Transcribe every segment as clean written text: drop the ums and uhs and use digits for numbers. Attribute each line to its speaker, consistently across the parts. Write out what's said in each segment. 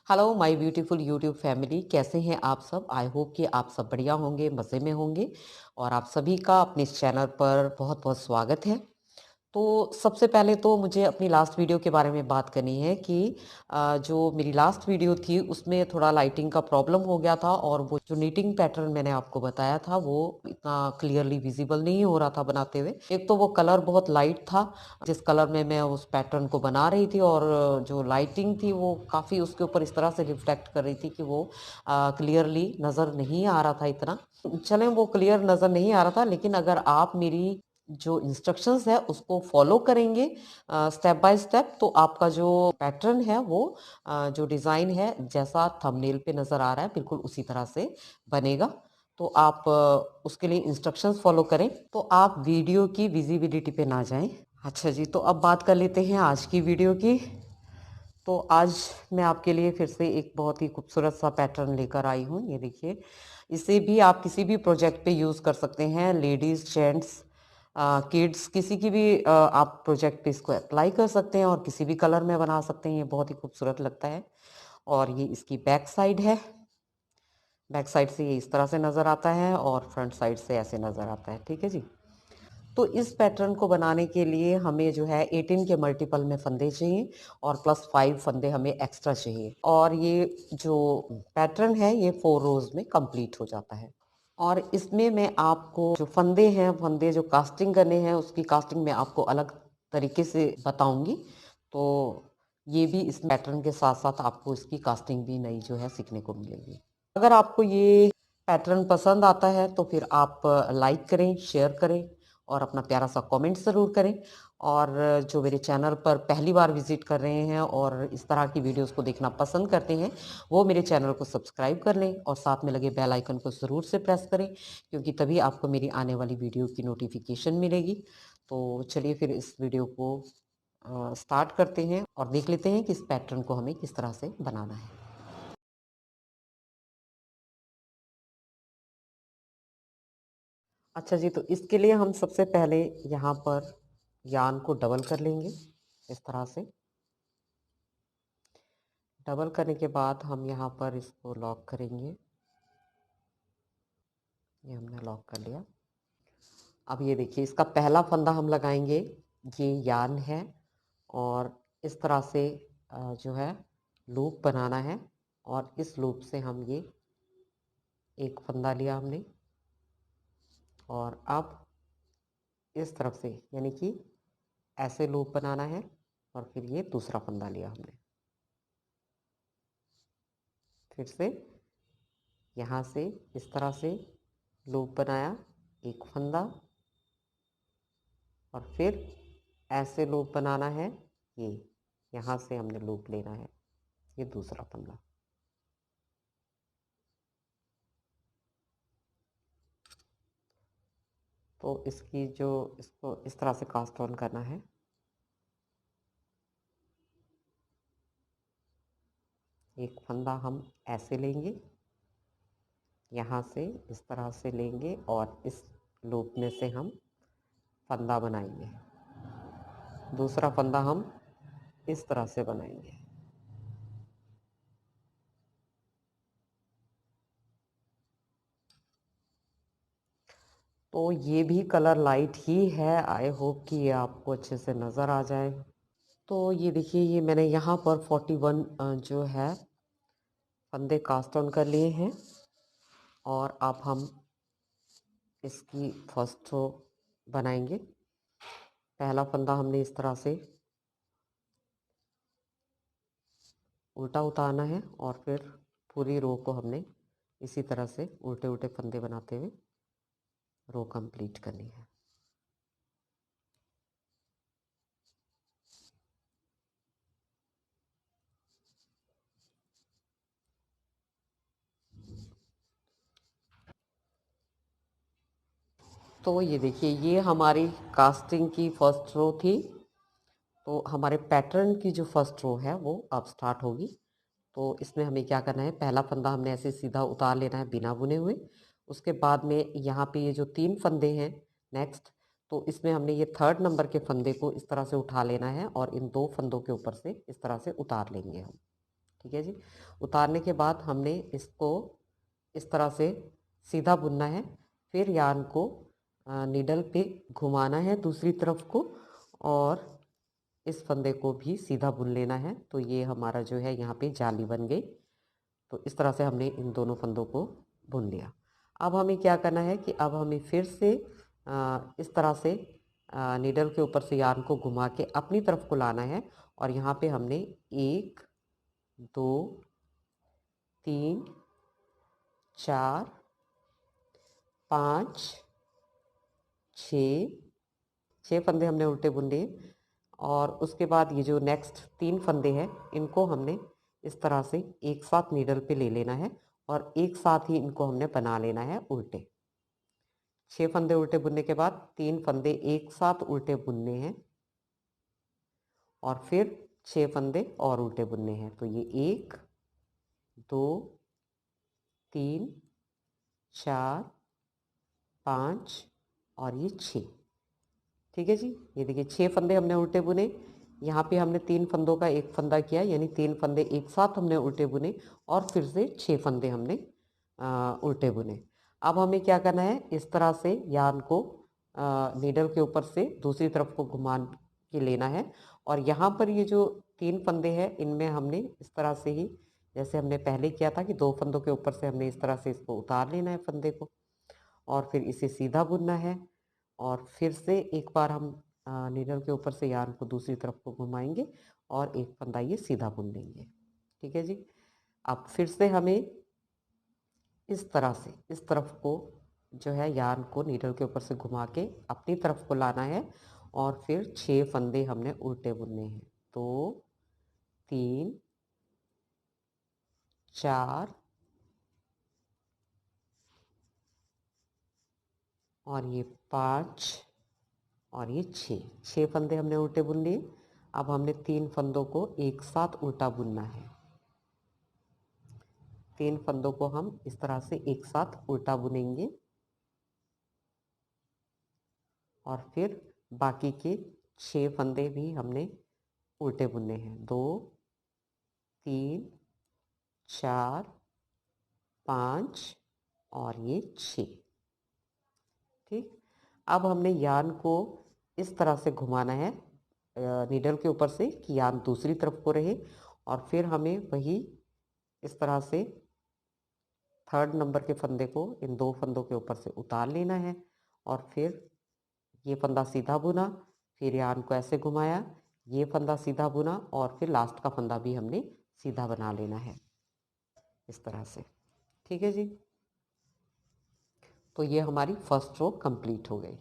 Speaker 1: Hello my beautiful YouTube family, कैसे हैं आप सब। आई होप कि आप सब बढ़िया होंगे, मज़े में होंगे। और आप सभी का अपने इस चैनल पर बहुत बहुत स्वागत है। तो सबसे पहले तो मुझे अपनी लास्ट वीडियो के बारे में बात करनी है कि जो मेरी लास्ट वीडियो थी उसमें थोड़ा लाइटिंग का प्रॉब्लम हो गया था और वो जो नीटिंग पैटर्न मैंने आपको बताया था वो इतना क्लियरली विजिबल नहीं हो रहा था बनाते हुए। एक तो वो कलर बहुत लाइट था जिस कलर में मैं उस पैटर्न को बना रही थी, और जो लाइटिंग थी वो काफ़ी उसके ऊपर इस तरह से रिफ्लेक्ट कर रही थी कि वो क्लियरली नज़र नहीं आ रहा था इतना। चलें, वो क्लियर नज़र नहीं आ रहा था, लेकिन अगर आप मेरी जो इंस्ट्रक्शंस है उसको फॉलो करेंगे स्टेप बाय स्टेप, तो आपका जो पैटर्न है वो जो डिज़ाइन है जैसा थंबनेल पे नज़र आ रहा है बिल्कुल उसी तरह से बनेगा। तो आप उसके लिए इंस्ट्रक्शंस फॉलो करें, तो आप वीडियो की विजिबिलिटी पे ना जाएं। अच्छा जी, तो अब बात कर लेते हैं आज की वीडियो की। तो आज मैं आपके लिए फिर से एक बहुत ही खूबसूरत सा पैटर्न लेकर आई हूँ। ये देखिए, इसे भी आप किसी भी प्रोजेक्ट पे यूज़ कर सकते हैं। लेडीज़, जेंट्स, किड्स, किसी की भी आप प्रोजेक्ट पे इसको अप्लाई कर सकते हैं और किसी भी कलर में बना सकते हैं। ये बहुत ही खूबसूरत लगता है। और ये इसकी बैक साइड है। बैक साइड से ये इस तरह से नज़र आता है और फ्रंट साइड से ऐसे नज़र आता है। ठीक है जी। तो इस पैटर्न को बनाने के लिए हमें जो है 18 के मल्टीपल में फंदे चाहिए और प्लस 5 फंदे हमें एक्स्ट्रा चाहिए। और ये जो पैटर्न है ये 4 रोज में कंप्लीट हो जाता है। और इसमें मैं आपको जो फंदे हैं, फंदे जो कास्टिंग करने हैं उसकी कास्टिंग मैं आपको अलग तरीके से बताऊंगी। तो ये भी इस पैटर्न के साथ साथ आपको इसकी कास्टिंग भी नई जो है सीखने को मिलेगी। अगर आपको ये पैटर्न पसंद आता है तो फिर आप लाइक करें, शेयर करें और अपना प्यारा सा कमेंट ज़रूर करें। और जो मेरे चैनल पर पहली बार विजिट कर रहे हैं और इस तरह की वीडियोस को देखना पसंद करते हैं, वो मेरे चैनल को सब्सक्राइब कर लें और साथ में लगे बेल आइकन को ज़रूर से प्रेस करें, क्योंकि तभी आपको मेरी आने वाली वीडियो की नोटिफिकेशन मिलेगी। तो चलिए फिर इस वीडियो को स्टार्ट करते हैं और देख लेते हैं कि इस पैटर्न को हमें किस तरह से बनाना है। अच्छा जी, तो इसके लिए हम सबसे पहले यहाँ पर यान को डबल कर लेंगे इस तरह से। डबल करने के बाद हम यहाँ पर इसको लॉक करेंगे। ये हमने लॉक कर लिया। अब ये देखिए, इसका पहला फंदा हम लगाएंगे, ये यान है और इस तरह से जो है लूप बनाना है। और इस लूप से हम ये एक फंदा लिया हमने और अब इस तरफ से यानी कि ऐसे लूप बनाना है और फिर ये दूसरा फंदा लिया हमने। फिर से यहाँ से इस तरह से लूप बनाया, एक फंदा, और फिर ऐसे लूप बनाना है। ये यहाँ से हमने लूप लेना है, ये दूसरा फंदा। तो इसकी जो इसको इस तरह से कास्ट ऑन करना है। एक फंदा हम ऐसे लेंगे, यहाँ से इस तरह से लेंगे और इस लूप में से हम फंदा बनाएंगे। दूसरा फंदा हम इस तरह से बनाएंगे। तो ये भी कलर लाइट ही है। आई होप कि ये आपको अच्छे से नज़र आ जाए। तो ये देखिए, ये मैंने यहाँ पर 41 जो है फंदे कास्ट ऑन कर लिए हैं। और अब हम इसकी फर्स्ट रो बनाएंगे। पहला फंदा हमने इस तरह से उल्टा उतारना है और फिर पूरी रो को हमने इसी तरह से उल्टे उल्टे फंदे बनाते हुए रो कंप्लीट करनी है। तो ये देखिए, ये हमारी कास्टिंग की फर्स्ट रो थी। तो हमारे पैटर्न की जो फर्स्ट रो है वो अब स्टार्ट होगी। तो इसमें हमें क्या करना है, पहला फंदा हमने ऐसे सीधा उतार लेना है बिना बुने हुए। उसके बाद में यहाँ पे ये जो 3 फंदे हैं नेक्स्ट, तो इसमें हमने ये 3rd नंबर के फंदे को इस तरह से उठा लेना है और इन 2 फंदों के ऊपर से इस तरह से उतार लेंगे हम। ठीक है जी। उतारने के बाद हमने इसको इस तरह से सीधा बुनना है, फिर यार्न को नीडल पे घुमाना है दूसरी तरफ को, और इस फंदे को भी सीधा बुन लेना है। तो ये हमारा जो है यहाँ पे जाली बन गई। तो इस तरह से हमने इन दोनों फंदों को बुन लिया। अब हमें क्या करना है कि अब हमें फिर से इस तरह से नीडल के ऊपर से यार्न को घुमा के अपनी तरफ को लाना है, और यहाँ पे हमने 1 2 3 4 5 6 फंदे हमने उल्टे बुन लिए। और उसके बाद ये जो नेक्स्ट 3 फंदे हैं इनको हमने इस तरह से एक साथ नीडल पे ले लेना है, और एक साथ ही इनको हमने बना लेना है उल्टे। 6 फंदे उल्टे बुनने के बाद 3 फंदे एक साथ उल्टे बुनने हैं, और फिर 6 फंदे और उल्टे बुनने हैं। तो ये 1 2 3 4 5 और ये 6। ठीक है जी। ये देखिए 6 फंदे हमने उल्टे बुने। यहाँ पे हमने 3 फंदों का एक फंदा किया, यानी 3 फंदे एक साथ हमने उल्टे बुने, और फिर से 6 फंदे हमने उल्टे बुने। अब हमें क्या करना है, इस तरह से यार्न को नीडल के ऊपर से दूसरी तरफ को घुमा के लेना है, और यहाँ पर ये जो 3 फंदे हैं इनमें हमने इस तरह से ही, जैसे हमने पहले किया था कि 2 फंदों के ऊपर से हमने इस तरह से इसको उतार लेना है फंदे को, और फिर इसे सीधा बुनना है। और फिर से एक बार हम नीडल के ऊपर से यार्न को दूसरी तरफ को घुमाएंगे, और एक फंदा ये सीधा बुन लेंगे। ठीक है जी। अब फिर से हमें इस तरह से इस तरफ को जो है यार्न को नीडल के ऊपर से घुमा के अपनी तरफ को लाना है, और फिर 6 फंदे हमने उल्टे बुनने हैं। 2 3 4 और ये 5 और ये 6 फंदे हमने उल्टे बुन लिए। अब हमने 3 फंदों को एक साथ उल्टा बुनना है। 3 फंदों को हम इस तरह से एक साथ उल्टा बुनेंगे, और फिर बाकी के 6 फंदे भी हमने उल्टे बुनने हैं। 2 3 4 5 और ये 6। ठीक। अब हमने यार्न को इस तरह से घुमाना है नीडल के ऊपर से कि यार्न दूसरी तरफ को रहे, और फिर हमें वही इस तरह से 3rd नंबर के फंदे को इन 2 फंदों के ऊपर से उतार लेना है, और फिर ये फंदा सीधा बुना, फिर यार्न को ऐसे घुमाया, ये फंदा सीधा बुना, और फिर लास्ट का फंदा भी हमने सीधा बना लेना है इस तरह से। ठीक है जी। तो ये हमारी फर्स्ट रो कंप्लीट हो गई।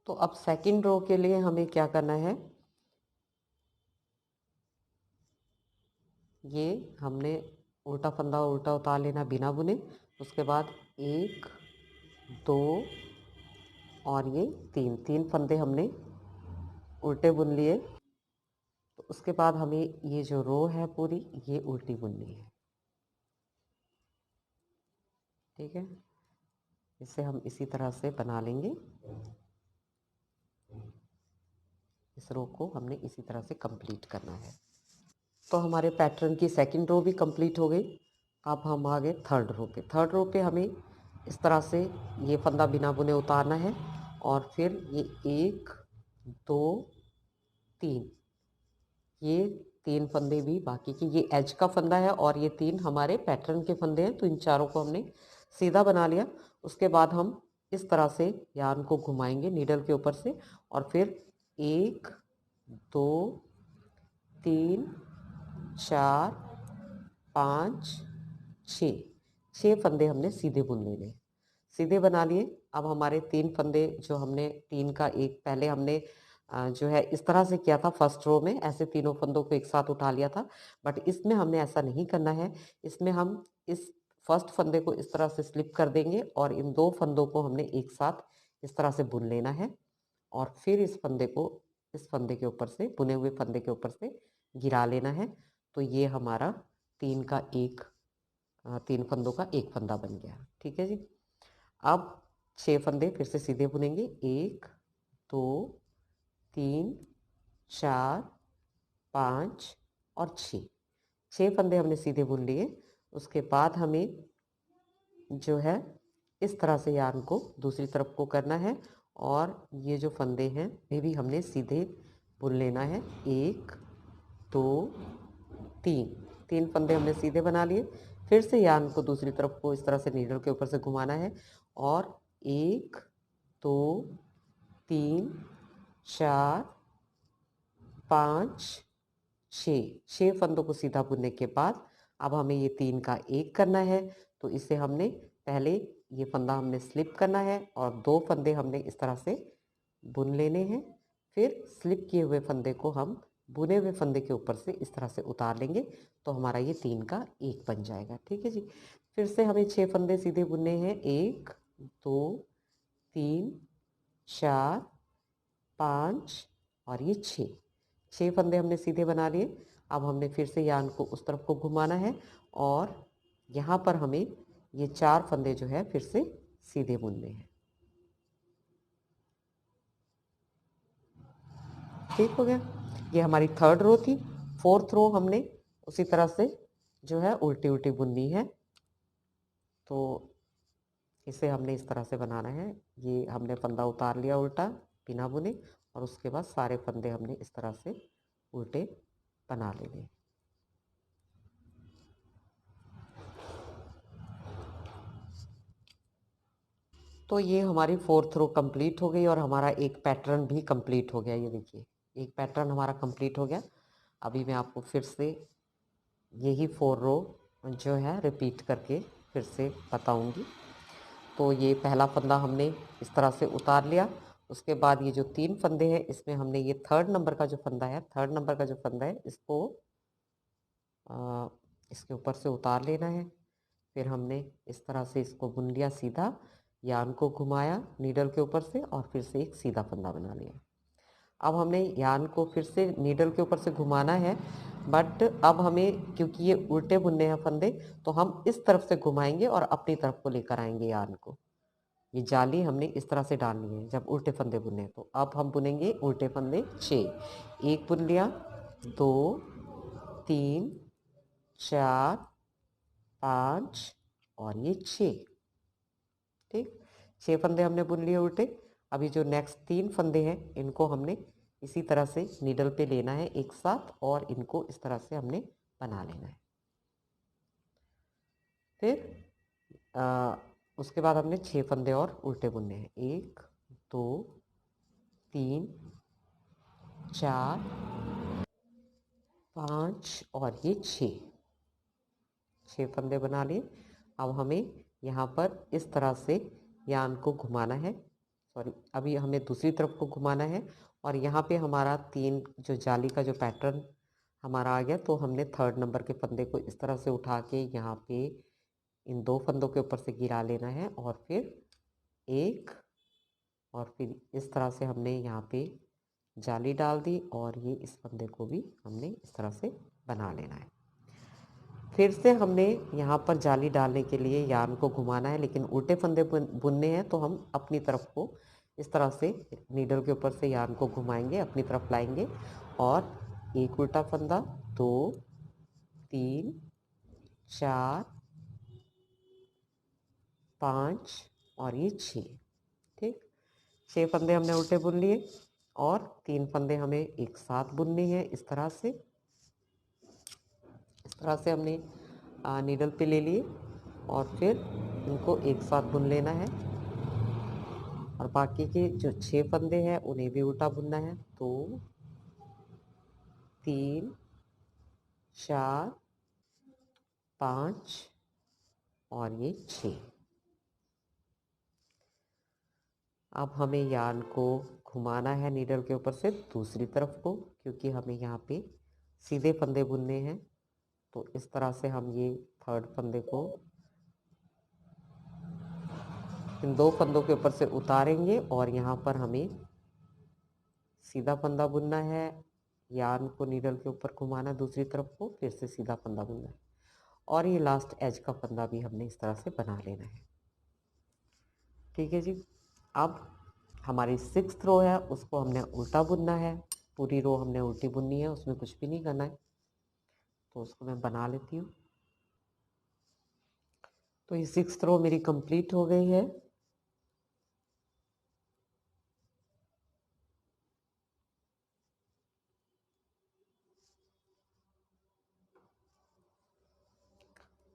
Speaker 1: तो अब सेकंड रो के लिए हमें क्या करना है, ये हमने उल्टा फंदा उल्टा उतार लेना बिना बुने। उसके बाद 1 2 और ये 3 फंदे हमने उल्टे बुन लिए। तो उसके बाद हमें ये जो रो है पूरी ये उल्टी बुननी है। ठीक है। इसे हम इसी तरह से बना लेंगे। इस रो को हमने इसी तरह से कंप्लीट करना है। तो हमारे पैटर्न की सेकंड रो भी कंप्लीट हो गई। अब हम आ गए थर्ड रो पे। थर्ड रो पे हमें इस तरह से ये फंदा बिना बुने उतारना है, और फिर ये 1 2 3 ये 3 फंदे भी बाकी के, ये एज का फंदा है और ये 3 हमारे पैटर्न के फंदे हैं। तो इन चारों को हमने सीधा बना लिया। उसके बाद हम इस तरह से यार्न को घुमाएंगे नीडल के ऊपर से, और फिर 1 2 3 4 5 6 फंदे हमने सीधे बुन लेने, सीधे बना लिए। अब हमारे 3 फंदे जो हमने 3 का एक पहले हमने जो है इस तरह से किया था फर्स्ट रो में, ऐसे तीनों फंदों को एक साथ उठा लिया था। बट इसमें हमने ऐसा नहीं करना है। इसमें हम इस फर्स्ट फंदे को इस तरह से स्लिप कर देंगे, और इन 2 फंदों को हमने एक साथ इस तरह से बुन लेना है, और फिर इस फंदे को इस फंदे के ऊपर से, बुने हुए फंदे के ऊपर से गिरा लेना है। तो ये हमारा 3 फंदों का एक फंदा बन गया। ठीक है जी। अब 6 फंदे फिर से सीधे बुनेंगे। 1 2 3 4 5 और 6। 6 फंदे हमने सीधे बुन लिए। उसके बाद हमें जो है इस तरह से यार्न को दूसरी तरफ को करना है और ये जो फंदे हैं ये भी हमने सीधे बुन लेना है। 1 2 3 3 फंदे हमने सीधे बना लिए। फिर से यार्न को दूसरी तरफ को इस तरह से नीडल के ऊपर से घुमाना है और 1 2 3 4 5 6 फंदों को सीधा बुनने के बाद अब हमें ये 3 का 1 करना है। तो इसे हमने पहले ये फंदा हमने स्लिप करना है और 2 फंदे हमने इस तरह से बुन लेने हैं। फिर स्लिप किए हुए फंदे को हम बुने हुए फंदे के ऊपर से इस तरह से उतार लेंगे तो हमारा ये 3 का 1 बन जाएगा। ठीक है जी। फिर से हमें 6 फंदे सीधे बुनने हैं। 1 2 3 4 5 और ये 6 फंदे हमने सीधे बना लिए। अब हमने फिर से यार्न को उस तरफ को घुमाना है और यहाँ पर हमें ये 4 फंदे जो है फिर से सीधे बुनने हैं। ठीक हो गया। ये हमारी 3rd रो थी। 4th रो हमने उसी तरह से जो है उल्टी उल्टी बुननी है। तो इसे हमने इस तरह से बनाना है। ये हमने फंदा उतार लिया उल्टा बिना बुने और उसके बाद सारे फंदे हमने इस तरह से उल्टे बना लेने। तो ये हमारी 4th रो कंप्लीट हो गई और हमारा एक पैटर्न भी कंप्लीट हो गया। ये देखिए एक पैटर्न हमारा कंप्लीट हो गया। अभी मैं आपको फिर से यही 4 रो जो है रिपीट करके फिर से बताऊंगी। तो ये पहला फंदा हमने इस तरह से उतार लिया। उसके बाद ये जो 3 फंदे हैं इसमें हमने ये 3rd नंबर का जो फंदा है, 3rd नंबर का जो फंदा है इसको इसके ऊपर से उतार लेना है। फिर हमने इस तरह से इसको बुन लिया सीधा, यार्न को घुमाया नीडल के ऊपर से और फिर से एक सीधा फंदा बना लिया। अब हमने यार्न को फिर से नीडल के ऊपर से घुमाना है, बट अब हमें क्योंकि ये उल्टे बुनने हैं फंदे तो हम इस तरफ से घुमाएंगे और अपनी तरफ को लेकर आएंगे यार्न को। ये जाली हमने इस तरह से डालनी है जब उल्टे फंदे बुने। तो अब हम बुनेंगे उल्टे फंदे 6। 1 बुन लिया, 2 3 4 5 और ये 6। ठीक, 6 फंदे हमने बुन लिए उल्टे। अभी जो नेक्स्ट 3 फंदे हैं इनको हमने इसी तरह से नीडल पे लेना है एक साथ और इनको इस तरह से हमने बना लेना है। फिर उसके बाद हमने 6 फंदे और उल्टे बुनने हैं। 1 2 3 4 5 और ये 6 फंदे बना लिए। अब हमें यहाँ पर इस तरह से यार्न को घुमाना है, सॉरी अभी हमें दूसरी तरफ को घुमाना है और यहाँ पे हमारा 3 जो जाली का जो पैटर्न हमारा आ गया। तो हमने 3rd नंबर के फंदे को इस तरह से उठा के यहाँ पे इन 2 फंदों के ऊपर से गिरा लेना है और फिर एक और फिर इस तरह से हमने यहाँ पे जाली डाल दी और ये इस फंदे को भी हमने इस तरह से बना लेना है। फिर से हमने यहाँ पर जाली डालने के लिए यार्न को घुमाना है, लेकिन उल्टे फंदे बुनने हैं तो हम अपनी तरफ को इस तरह से नीडल के ऊपर से यार्न को घुमाएंगे, अपनी तरफ लाएंगे और एक उल्टा फंदा, 2 3 4 5 और ये 6। ठीक, 6 फंदे हमने उल्टे बुन लिए और 3 फंदे हमें एक साथ बुनने हैं इस तरह से। इस तरह से हमने नीडल पे ले लिए और फिर इनको एक साथ बुन लेना है और बाकी के जो 6 फंदे हैं उन्हें भी उल्टा बुनना है। 2 3 4 5 और ये 6। अब हमें यार्न को घुमाना है नीडल के ऊपर से दूसरी तरफ को, क्योंकि हमें यहाँ पे सीधे फंदे बुनने हैं। तो इस तरह से हम ये 3rd फंदे को इन 2 फंदों के ऊपर से उतारेंगे और यहाँ पर हमें सीधा फंदा बुनना है, यार्न को नीडल के ऊपर घुमाना दूसरी तरफ को, फिर से सीधा फंदा बुनना है और ये लास्ट एज का फंदा भी हमने इस तरह से बना लेना है। ठीक है जी। अब हमारी 6th रो है उसको हमने उल्टा बुनना है। पूरी रो हमने उल्टी बुननी है, उसमें कुछ भी नहीं करना है। तो उसको मैं बना लेती हूँ। तो ये 6th रो मेरी कंप्लीट हो गई है।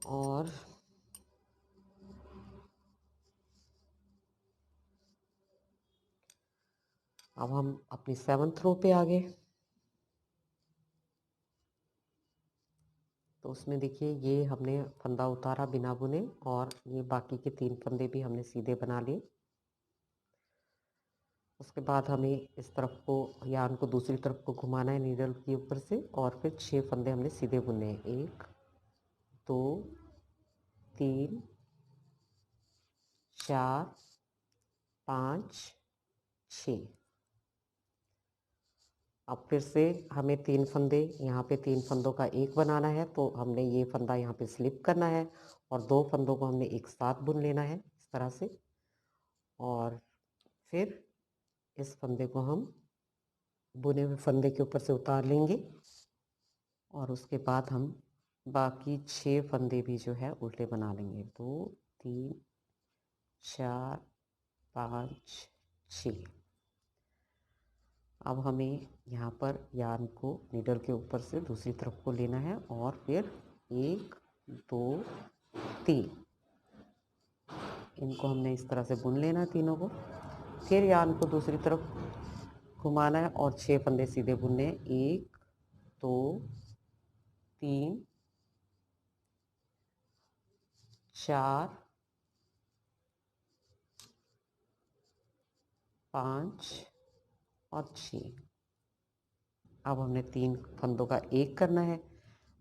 Speaker 1: और अब हम अपनी 7th रो पे आ गए। तो उसमें देखिए ये हमने फंदा उतारा बिना बुने, और ये बाकी के 3 फंदे भी हमने सीधे बना लिए। उसके बाद हमें इस तरफ को यार्न को दूसरी तरफ को घुमाना है नीडल के ऊपर से, और फिर 6 फंदे हमने सीधे बुनने हैं। 1 2 3 4 5 6। अब फिर से हमें 3 फंदे, यहाँ पे 3 फंदों का एक बनाना है, तो हमने ये फंदा यहाँ पे स्लिप करना है और 2 फंदों को हमने एक साथ बुन लेना है इस तरह से। और फिर इस फंदे को हम बुने हुए फंदे के ऊपर से उतार लेंगे, और उसके बाद हम बाकी 6 फंदे भी जो है उल्टे बना लेंगे। 2 3 4 5 6। अब हमें यहाँ पर यार्न को नीडल के ऊपर से दूसरी तरफ को लेना है, और फिर 1 2 3 इनको हमने इस तरह से बुन लेना है तीनों को। फिर यार्न को दूसरी तरफ घुमाना है और 6 फंदे सीधे बुनने हैं। 1 2 3 4 5 और 6। अब हमने 3 फंदों का एक करना है,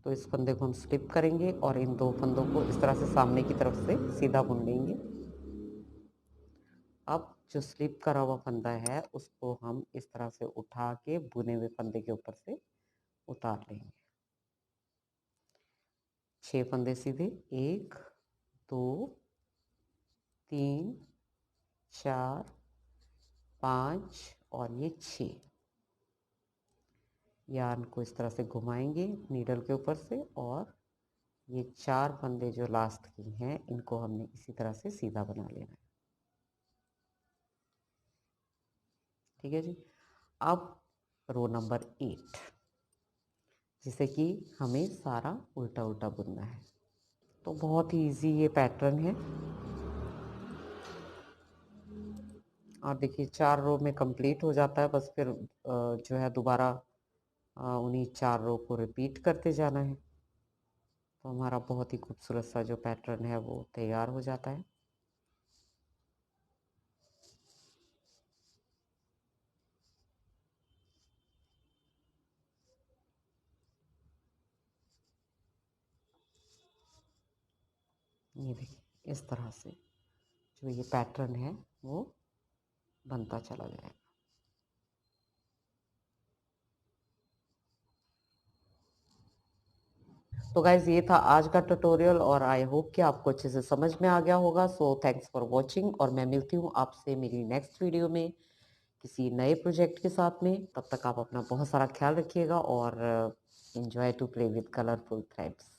Speaker 1: तो इस फंदे को हम स्लिप करेंगे और इन 2 फंदों को इस तरह से सामने की तरफ से सीधा बुन लेंगे। अब जो स्लिप करा हुआ फंदा है उसको हम इस तरह से उठा के बुने हुए फंदे के ऊपर से उतार लेंगे। 6 फंदे सीधे, 1 2 3 4 5 और ये 6। यार्न को इस तरह से घुमाएंगे नीडल के ऊपर से, और ये 4 फंदे जो लास्ट की हैं इनको हमने इसी तरह से सीधा बना लेना है। ठीक है जी। अब रो नंबर 8, जिसे कि हमें सारा उल्टा उल्टा बुनना है। तो बहुत ही इजी ये पैटर्न है। और देखिए 4 रो में कंप्लीट हो जाता है, बस फिर जो है दोबारा उन्हीं 4 रो को रिपीट करते जाना है, तो हमारा बहुत ही खूबसूरत सा जो पैटर्न है वो तैयार हो जाता है। ये देखिए इस तरह से जो ये पैटर्न है वो बनता चला जाएगा। तो गाइज ये था आज का ट्यूटोरियल, और आई होप कि आपको अच्छे से समझ में आ गया होगा। सो थैंक्स फॉर वॉचिंग, और मैं मिलती हूँ आपसे मेरी नेक्स्ट वीडियो में किसी नए प्रोजेक्ट के साथ में। तब तक आप अपना बहुत सारा ख्याल रखिएगा, और enjoy to play with colorful threads.